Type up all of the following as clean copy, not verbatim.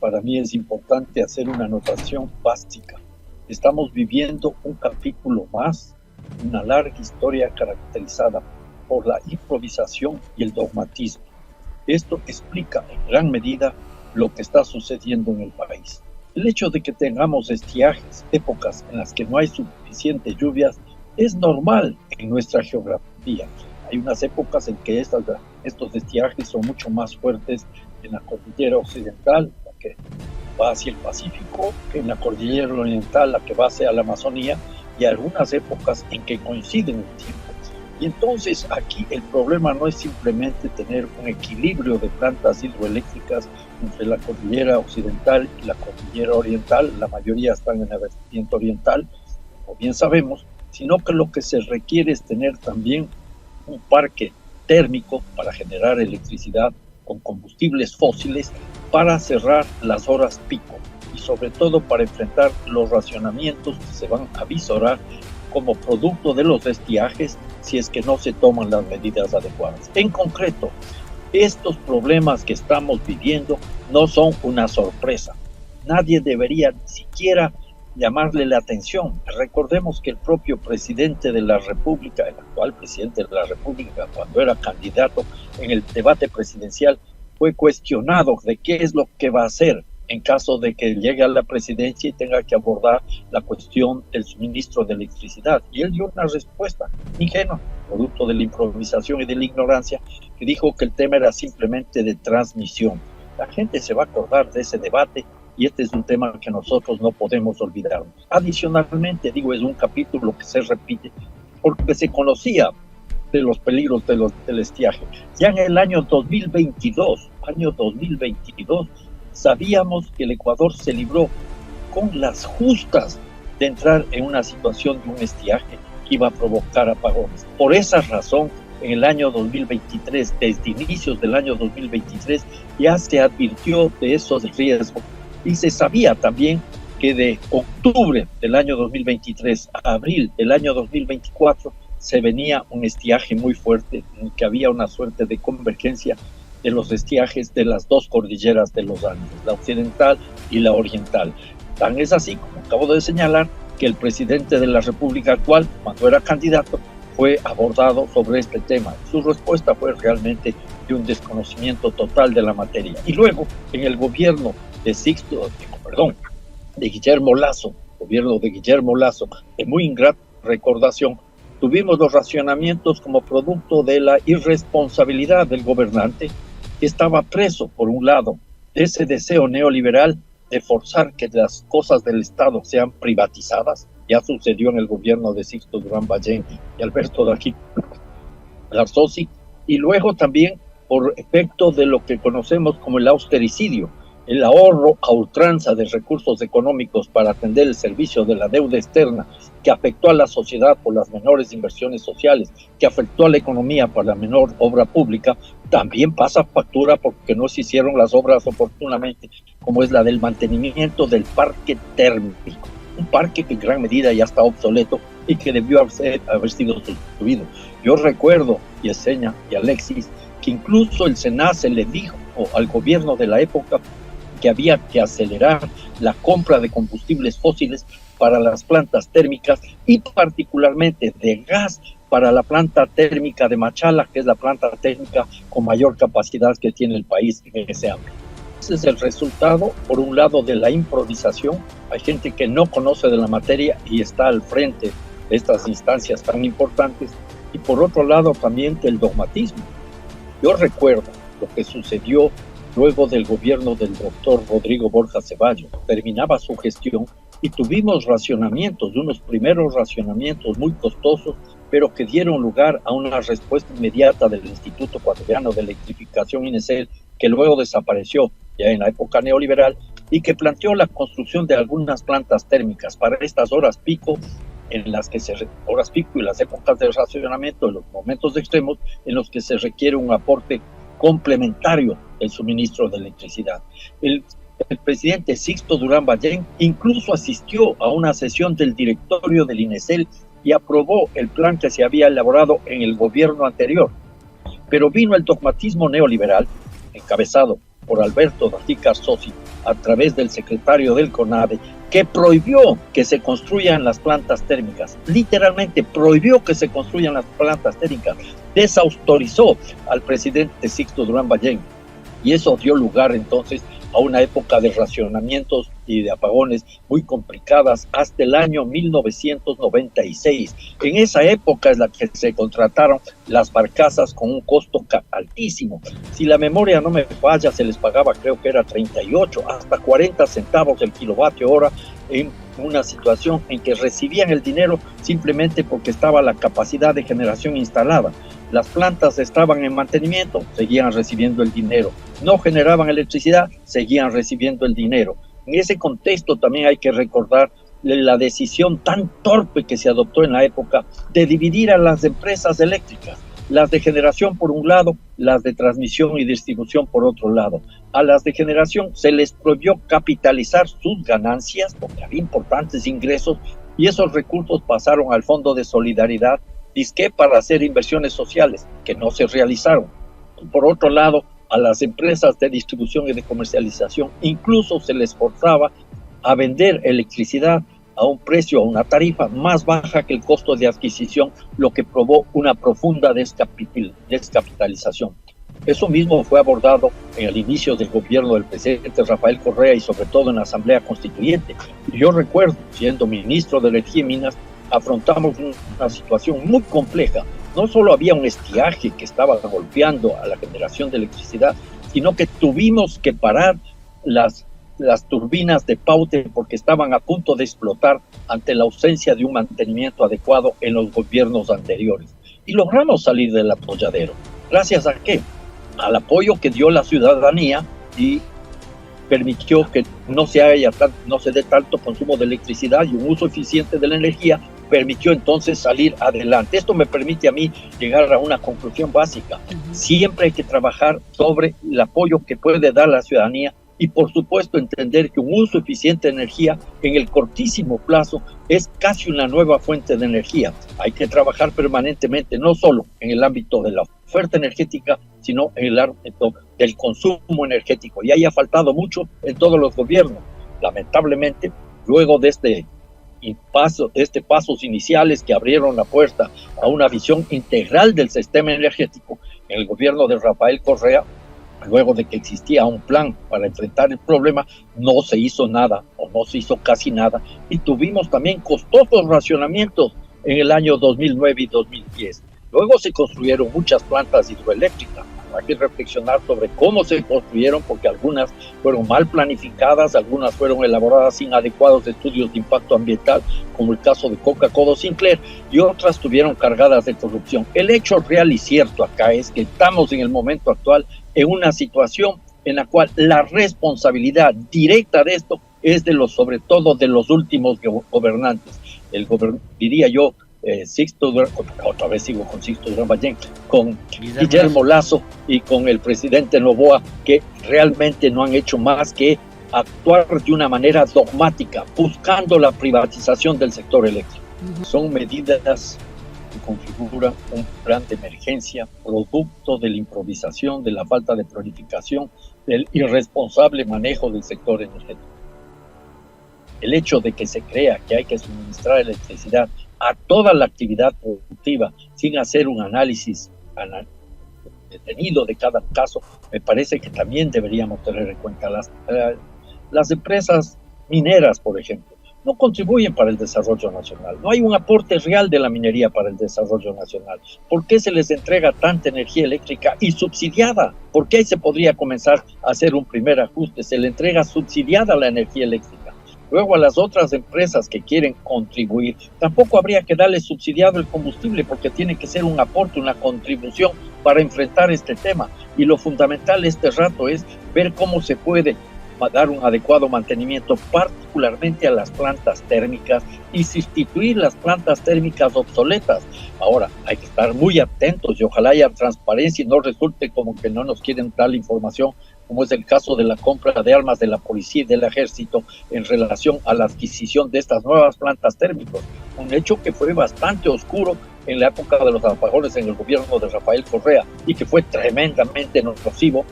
para mí es importante hacer una anotación básica. Estamos viviendo un capítulo más, una larga historia caracterizada por la improvisación y el dogmatismo. Esto explica en gran medida lo que está sucediendo en el país. El hecho de que tengamos estiajes, épocas en las que no hay suficientes lluvias, es normal en nuestra geografía. Hay unas épocas en que estos estiajes son mucho más fuertes en la cordillera occidental, la que va hacia el Pacífico, que en la cordillera oriental, la que va hacia la Amazonía, y algunas épocas en que coinciden en tiempo. Y entonces aquí el problema no es simplemente tener un equilibrio de plantas hidroeléctricas entre la cordillera occidental y la cordillera oriental, la mayoría están en la vertiente oriental, como bien sabemos, sino que lo que se requiere es tener también un parque térmico para generar electricidad con combustibles fósiles para cerrar las horas pico y sobre todo para enfrentar los racionamientos que se van a visorar como producto de los estiajes si es que no se toman las medidas adecuadas. En concreto, estos problemas que estamos viviendo no son una sorpresa. Nadie debería ni siquiera llamarle la atención. Recordemos que el propio presidente de la República, el actual presidente de la República, cuando era candidato en el debate presidencial, fue cuestionado de qué es lo que va a hacer en caso de que llegue a la presidencia y tenga que abordar la cuestión del suministro de electricidad. Y él dio una respuesta ingenua, producto de la improvisación y de la ignorancia, que dijo que el tema era simplemente de transmisión. La gente se va a acordar de ese debate y este es un tema que nosotros no podemos olvidarnos. Adicionalmente, digo, es un capítulo que se repite porque se conocía de los peligros del estiaje. Ya en el año 2022, sabíamos que el Ecuador se libró con las justas de entrar en una situación de un estiaje que iba a provocar apagones. Por esa razón, en el año 2023, desde inicios del año 2023, ya se advirtió de esos riesgos y se sabía también que de octubre del año 2023 a abril del año 2024 se venía un estiaje muy fuerte en el que había una suerte de convergencia de los estiajes de las dos cordilleras de los Andes, la occidental y la oriental. Tan es así, como acabo de señalar, que el presidente de la República actual, cuando era candidato, fue abordado sobre este tema. Su respuesta fue realmente de un desconocimiento total de la materia. Y luego, en el gobierno de Guillermo Lasso, de muy ingrata recordación, tuvimos los racionamientos como producto de la irresponsabilidad del gobernante, que estaba preso, por un lado, de ese deseo neoliberal de forzar que las cosas del Estado sean privatizadas. Ya sucedió en el gobierno de Sixto Durán Ballén y Alberto Larzosi, y luego también por efecto de lo que conocemos como el austericidio, el ahorro a ultranza de recursos económicos para atender el servicio de la deuda externa, que afectó a la sociedad por las menores inversiones sociales, que afectó a la economía por la menor obra pública, también pasa factura porque no se hicieron las obras oportunamente, como es la del mantenimiento del parque térmico, un parque que en gran medida ya está obsoleto y que debió haber sido sustituido. Yo recuerdo, Yesenia y Alexis, que incluso el SENACE le dijo al gobierno de la época que había que acelerar la compra de combustibles fósiles para las plantas térmicas y particularmente de gas para la planta térmica de Machala, que es la planta térmica con mayor capacidad que tiene el país en ese ámbito. Ese es el resultado, por un lado, de la improvisación. Hay gente que no conoce de la materia y está al frente de estas instancias tan importantes, y por otro lado también del dogmatismo. Yo recuerdo lo que sucedió luego del gobierno del doctor Rodrigo Borja Ceballos. Terminaba su gestión y tuvimos racionamientos, unos primeros racionamientos muy costosos, pero que dieron lugar a una respuesta inmediata del Instituto Ecuatoriano de Electrificación, INESEL, que luego desapareció ya en la época neoliberal y que planteó la construcción de algunas plantas térmicas para estas horas pico, horas pico y las épocas de racionamiento, en los momentos extremos en los que se requiere un aporte complementario del suministro de electricidad. El presidente Sixto Durán Ballén incluso asistió a una sesión del directorio del INESEL y aprobó el plan que se había elaborado en el gobierno anterior. Pero vino el dogmatismo neoliberal, encabezado por Alberto Larzosi, a través del secretario del CONAVE, que prohibió que se construyan las plantas térmicas, literalmente prohibió que se construyan las plantas térmicas, desautorizó al presidente Sixto Durán Ballén, y eso dio lugar entonces a una época de racionamientos y de apagones muy complicadas hasta el año 1996. En esa época es la que se contrataron las barcazas con un costo altísimo. Si la memoria no me falla, se les pagaba, creo que era 38 hasta 40 centavos el kilovatio hora, en una situación en que recibían el dinero simplemente porque estaba la capacidad de generación instalada. Las plantas estaban en mantenimiento, seguían recibiendo el dinero. No generaban electricidad, seguían recibiendo el dinero. En ese contexto también hay que recordar la decisión tan torpe que se adoptó en la época de dividir a las empresas eléctricas, las de generación por un lado, las de transmisión y distribución por otro lado. A las de generación se les prohibió capitalizar sus ganancias porque había importantes ingresos y esos recursos pasaron al Fondo de Solidaridad, disque para hacer inversiones sociales que no se realizaron. Y por otro lado, a las empresas de distribución y de comercialización incluso se les forzaba a vender electricidad a un precio, a una tarifa más baja que el costo de adquisición, lo que probó una profunda descapitalización. Eso mismo fue abordado en el inicio del gobierno del presidente Rafael Correa y sobre todo en la Asamblea Constituyente. Yo recuerdo, siendo ministro de Energía y Minas, afrontamos una situación muy compleja. No solo había un estiaje que estaba golpeando a la generación de electricidad, sino que tuvimos que parar las turbinas de Paute porque estaban a punto de explotar ante la ausencia de un mantenimiento adecuado en los gobiernos anteriores. Y logramos salir del atolladero. ¿Gracias a qué? Al apoyo que dio la ciudadanía y permitió que no se dé tanto consumo de electricidad y un uso eficiente de la energía, permitió entonces salir adelante. Esto me permite a mí llegar a una conclusión básica. Siempre hay que trabajar sobre el apoyo que puede dar la ciudadanía y por supuesto entender que un uso eficiente de energía en el cortísimo plazo es casi una nueva fuente de energía. Hay que trabajar permanentemente, no solo en el ámbito de la oferta energética, sino en el ámbito del consumo energético. Y ahí ha faltado mucho en todos los gobiernos. Lamentablemente, luego de pasos iniciales que abrieron la puerta a una visión integral del sistema energético, en el gobierno de Rafael Correa, luego de que existía un plan para enfrentar el problema, no se hizo nada o no se hizo casi nada y tuvimos también costosos racionamientos en el año 2009 y 2010. Luego se construyeron muchas plantas hidroeléctricas. Hay que reflexionar sobre cómo se construyeron porque algunas fueron mal planificadas, algunas fueron elaboradas sin adecuados estudios de impacto ambiental, como el caso de Coca-Cola Sinclair, y otras estuvieron cargadas de corrupción. El hecho real y cierto acá es que estamos en el momento actual en una situación en la cual la responsabilidad directa de esto es sobre todo de los últimos gobernantes. Diría yo, otra vez sigo con Sixto Durán Ballén, con Guillermo Lasso y con el presidente Noboa, que realmente no han hecho más que actuar de una manera dogmática, buscando la privatización del sector eléctrico. Son medidas que configuran un plan de emergencia, producto de la improvisación, de la falta de planificación, del irresponsable manejo del sector energético. El hecho de que se crea que hay que suministrar electricidad a toda la actividad productiva sin hacer un análisis detenido de cada caso, me parece que también deberíamos tener en cuenta. Las empresas mineras, por ejemplo, no contribuyen para el desarrollo nacional. No hay un aporte real de la minería para el desarrollo nacional. ¿Por qué se les entrega tanta energía eléctrica y subsidiada? ¿Por qué ahí se podría comenzar a hacer un primer ajuste? Se le entrega subsidiada la energía eléctrica. Luego a las otras empresas que quieren contribuir, tampoco habría que darles subsidiado el combustible porque tiene que ser un aporte, una contribución para enfrentar este tema. Y lo fundamental este rato es ver cómo se puede dar un adecuado mantenimiento, particularmente a las plantas térmicas y sustituir las plantas térmicas obsoletas. Ahora, hay que estar muy atentos y ojalá haya transparencia y no resulte como que no nos quieren dar la información, como es el caso de la compra de armas de la policía y del ejército en relación a la adquisición de estas nuevas plantas térmicas. Un hecho que fue bastante oscuro en la época de los apagones en el gobierno de Rafael Correa y que fue tremendamente nocivo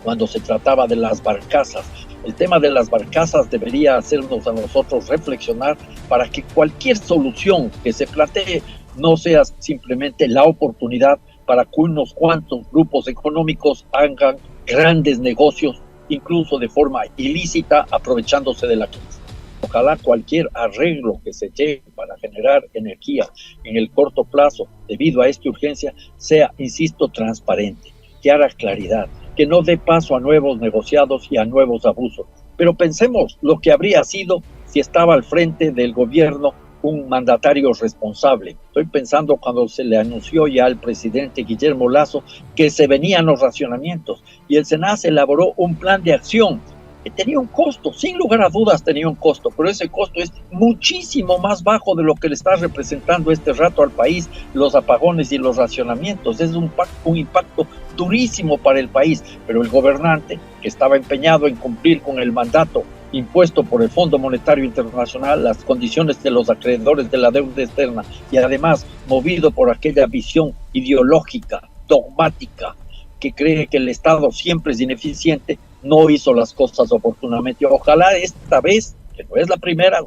cuando se trataba de las barcazas. El tema de las barcazas debería hacernos a nosotros reflexionar para que cualquier solución que se plantee no sea simplemente la oportunidad para que unos cuantos grupos económicos hagan grandes negocios, incluso de forma ilícita, aprovechándose de la crisis. Ojalá cualquier arreglo que se llegue para generar energía en el corto plazo debido a esta urgencia sea, insisto, transparente, que haga claridad, que no dé paso a nuevos negociados y a nuevos abusos. Pero pensemos lo que habría sido si estaba al frente del gobierno un mandatario responsable. Estoy pensando cuando se le anunció ya al presidente Guillermo Lasso que se venían los racionamientos y el SENACE elaboró un plan de acción que tenía un costo, sin lugar a dudas tenía un costo, pero ese costo es muchísimo más bajo de lo que le está representando este rato al país, los apagones y los racionamientos. Es un impacto durísimo para el país, pero el gobernante, que estaba empeñado en cumplir con el mandato impuesto por el Fondo Monetario Internacional, las condiciones de los acreedores de la deuda externa, y además movido por aquella visión ideológica, dogmática, que cree que el Estado siempre es ineficiente, no hizo las cosas oportunamente. Ojalá esta vez, que no es la primera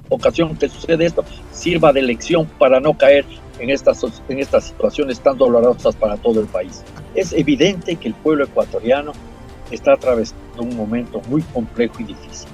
ocasión que sucede esto, sirva de lección para no caer en estas situaciones tan dolorosas para todo el país. Es evidente que el pueblo ecuatoriano está atravesando un momento muy complejo y difícil.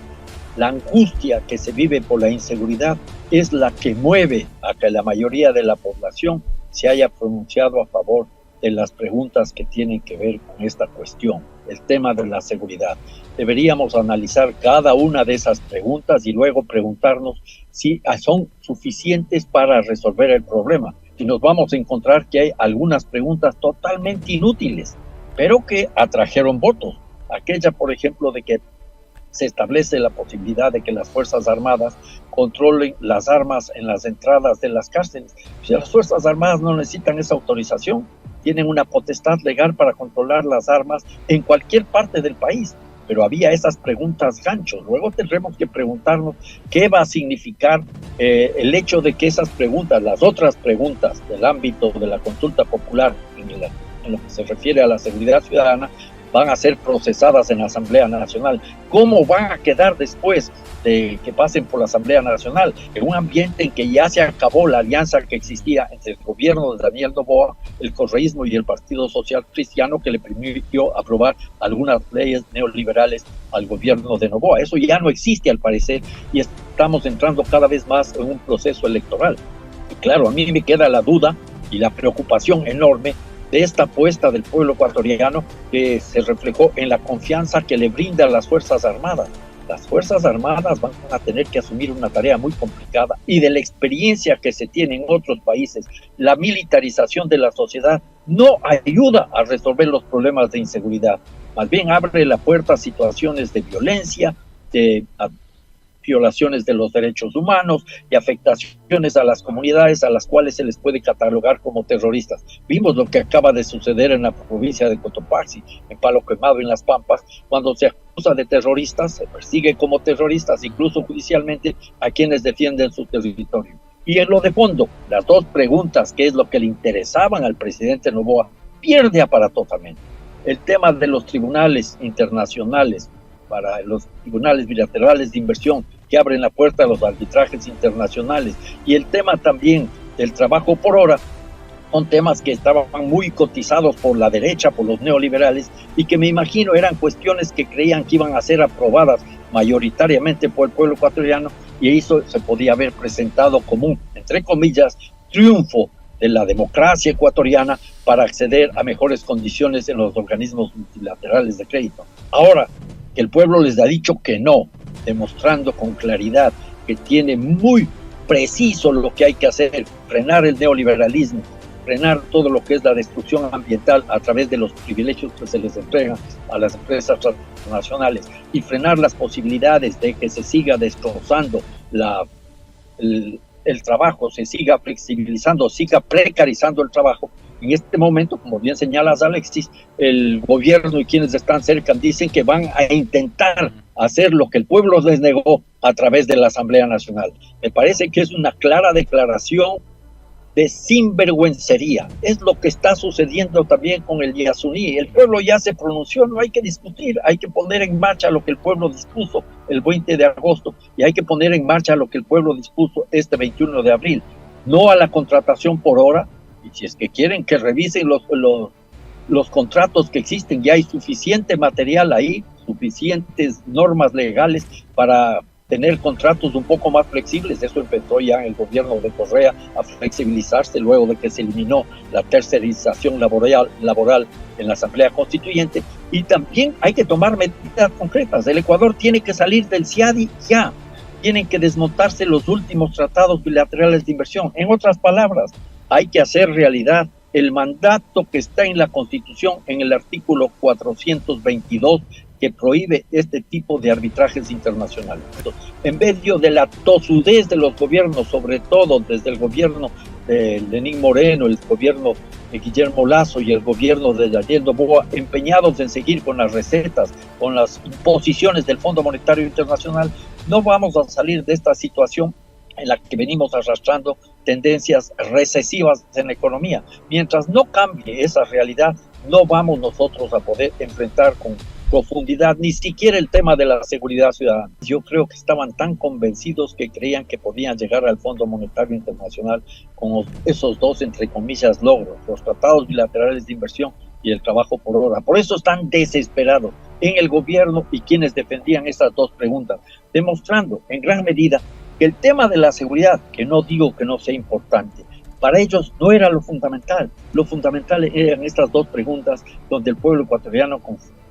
La angustia que se vive por la inseguridad es la que mueve a que la mayoría de la población se haya pronunciado a favor de las preguntas que tienen que ver con esta cuestión, el tema de la seguridad. Deberíamos analizar cada una de esas preguntas y luego preguntarnos si son suficientes para resolver el problema. Y nos vamos a encontrar que hay algunas preguntas totalmente inútiles, pero que atrajeron votos. Aquella, por ejemplo, de que se establece la posibilidad de que las Fuerzas Armadas controlen las armas en las entradas de las cárceles. Si las Fuerzas Armadas no necesitan esa autorización, tienen una potestad legal para controlar las armas en cualquier parte del país. Pero había esas preguntas ganchos. Luego tendremos que preguntarnos qué va a significar el hecho de que esas preguntas, las otras preguntas del ámbito de la consulta popular en lo que se refiere a la seguridad ciudadana, van a ser procesadas en la Asamblea Nacional. ¿Cómo van a quedar después de que pasen por la Asamblea Nacional? En un ambiente en que ya se acabó la alianza que existía entre el gobierno de Daniel Noboa, el correísmo y el Partido Social Cristiano, que le permitió aprobar algunas leyes neoliberales al gobierno de Noboa. Eso ya no existe al parecer y estamos entrando cada vez más en un proceso electoral. Y claro, a mí me queda la duda y la preocupación enorme de esta apuesta del pueblo ecuatoriano que se reflejó en la confianza que le brindan las Fuerzas Armadas. Las Fuerzas Armadas van a tener que asumir una tarea muy complicada y de la experiencia que se tiene en otros países, la militarización de la sociedad no ayuda a resolver los problemas de inseguridad. Más bien abre la puerta a situaciones de violencia, de violaciones de los derechos humanos y afectaciones a las comunidades a las cuales se les puede catalogar como terroristas. Vimos lo que acaba de suceder en la provincia de Cotopaxi, en Palo Quemado, en Las Pampas, cuando se acusa de terroristas, se persigue como terroristas, incluso judicialmente, a quienes defienden su territorio. Y en lo de fondo, las dos preguntas, que es lo que le interesaban al presidente Noboa, pierde aparatosamente. El tema de los tribunales internacionales, para los tribunales bilaterales de inversión que abren la puerta a los arbitrajes internacionales, y el tema también del trabajo por hora, son temas que estaban muy cotizados por la derecha, por los neoliberales, y que me imagino eran cuestiones que creían que iban a ser aprobadas mayoritariamente por el pueblo ecuatoriano, y eso se podía haber presentado como un, entre comillas, triunfo de la democracia ecuatoriana para acceder a mejores condiciones en los organismos multilaterales de crédito. Ahora, el pueblo les ha dicho que no, demostrando con claridad que tiene muy preciso lo que hay que hacer: frenar el neoliberalismo, frenar todo lo que es la destrucción ambiental a través de los privilegios que se les entregan a las empresas transnacionales, y frenar las posibilidades de que se siga destrozando el trabajo, se siga flexibilizando, siga precarizando el trabajo. En este momento, como bien señalas, Alexis, el gobierno y quienes están cerca dicen que van a intentar hacer lo que el pueblo les negó a través de la Asamblea Nacional. Me parece que es una clara declaración de sinvergüencería. Es lo que está sucediendo también con el Yasuní. El pueblo ya se pronunció, no hay que discutir, hay que poner en marcha lo que el pueblo dispuso el 20 de agosto y hay que poner en marcha lo que el pueblo dispuso este 21 de abril. No a la contratación por hora, y si es que quieren que revisen los contratos que existen, ya hay suficiente material ahí, suficientes normas legales para tener contratos un poco más flexibles. Eso empezó ya en el gobierno de Correa a flexibilizarse luego de que se eliminó la tercerización laboral en la Asamblea Constituyente. Y también hay que tomar medidas concretas. El Ecuador tiene que salir del CIADI ya. Tienen que desmontarse los últimos tratados bilaterales de inversión. En otras palabras, hay que hacer realidad el mandato que está en la Constitución en el artículo 422 que prohíbe este tipo de arbitrajes internacionales. En medio de la tosudez de los gobiernos, sobre todo desde el gobierno de Lenín Moreno, el gobierno de Guillermo Lasso y el gobierno de Daniel Noboa, empeñados en seguir con las recetas, con las imposiciones del Fondo Monetario Internacional, no vamos a salir de esta situación en la que venimos arrastrando tendencias recesivas en la economía. Mientras no cambie esa realidad, no vamos nosotros a poder enfrentar con profundidad ni siquiera el tema de la seguridad ciudadana. Yo creo que estaban tan convencidos que creían que podían llegar al Fondo Monetario Internacional con esos dos, entre comillas, logros, los tratados bilaterales de inversión y el trabajo por hora. Por eso están desesperados en el gobierno y quienes defendían estas dos preguntas, demostrando en gran medida que el tema de la seguridad, que no digo que no sea importante, para ellos no era lo fundamental eran estas dos preguntas donde el pueblo ecuatoriano,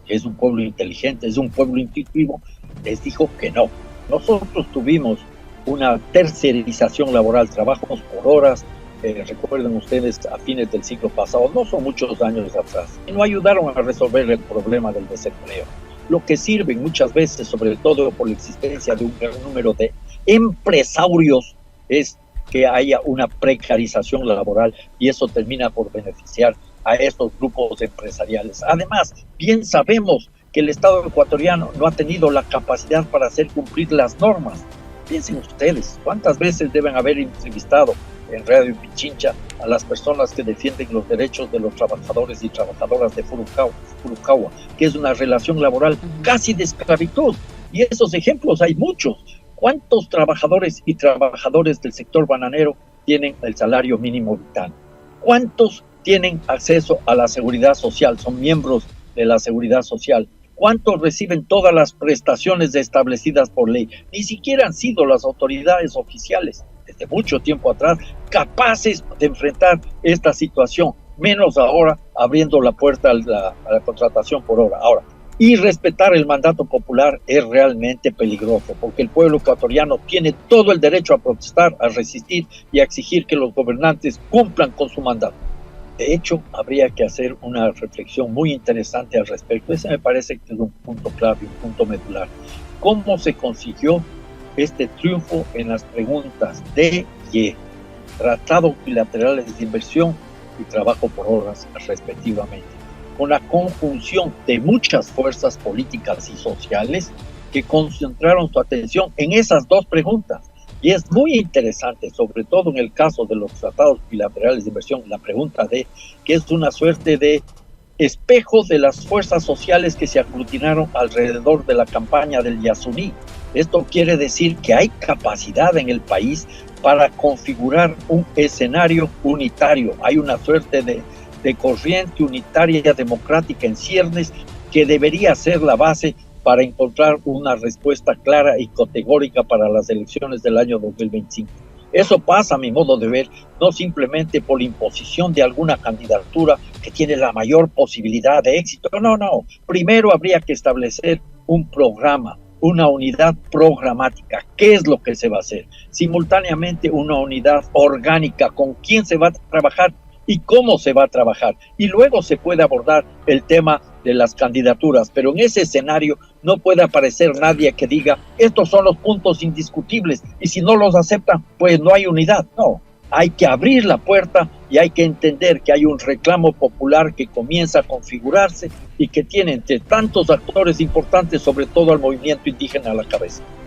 que es un pueblo inteligente, es un pueblo intuitivo, les dijo que no. Nosotros tuvimos una tercerización laboral, trabajos por horas, recuerden ustedes, a fines del siglo pasado, no son muchos años atrás, y no ayudaron a resolver el problema del desempleo. Lo que sirve muchas veces, sobre todo por la existencia de un gran número de empresarios, es que haya una precarización laboral y eso termina por beneficiar a estos grupos empresariales. Además, bien sabemos que el Estado ecuatoriano no ha tenido la capacidad para hacer cumplir las normas. Piensen ustedes, ¿cuántas veces deben haber entrevistado en Radio Pichincha a las personas que defienden los derechos de los trabajadores y trabajadoras de Furukawa, que es una relación laboral casi de esclavitud? Y esos ejemplos hay muchos. ¿Cuántos trabajadores y trabajadores del sector bananero tienen el salario mínimo vital? ¿Cuántos tienen acceso a la seguridad social, son miembros de la seguridad social? ¿Cuántos reciben todas las prestaciones establecidas por ley? Ni siquiera han sido las autoridades oficiales desde mucho tiempo atrás capaces de enfrentar esta situación, menos ahora abriendo la puerta a la contratación por hora. Ahora, y respetar el mandato popular es realmente peligroso, porque el pueblo ecuatoriano tiene todo el derecho a protestar, a resistir y a exigir que los gobernantes cumplan con su mandato. De hecho, habría que hacer una reflexión muy interesante al respecto. Ese me parece que es un punto clave, un punto medular. ¿Cómo se consiguió este triunfo en las preguntas D y E? Tratados bilaterales de inversión y trabajo por horas, respectivamente, con la conjunción de muchas fuerzas políticas y sociales que concentraron su atención en esas dos preguntas. Y es muy interesante, sobre todo en el caso de los tratados bilaterales de inversión, la pregunta D, que es una suerte de espejo de las fuerzas sociales que se aglutinaron alrededor de la campaña del Yasuní. Esto quiere decir que hay capacidad en el país para configurar un escenario unitario. Hay una suerte de corriente unitaria democrática en ciernes que debería ser la base para encontrar una respuesta clara y categórica para las elecciones del año 2025. Eso pasa, a mi modo de ver, no simplemente por la imposición de alguna candidatura que tiene la mayor posibilidad de éxito. No. Primero habría que establecer un programa, una unidad programática. ¿Qué es lo que se va a hacer? Simultáneamente una unidad orgánica, con quién se va a trabajar y cómo se va a trabajar. Y luego se puede abordar el tema de las candidaturas, pero en ese escenario no puede aparecer nadie que diga estos son los puntos indiscutibles y si no los aceptan, pues no hay unidad. No, hay que abrir la puerta y hay que entender que hay un reclamo popular que comienza a configurarse y que tiene entre tantos actores importantes, sobre todo al movimiento indígena a la cabeza.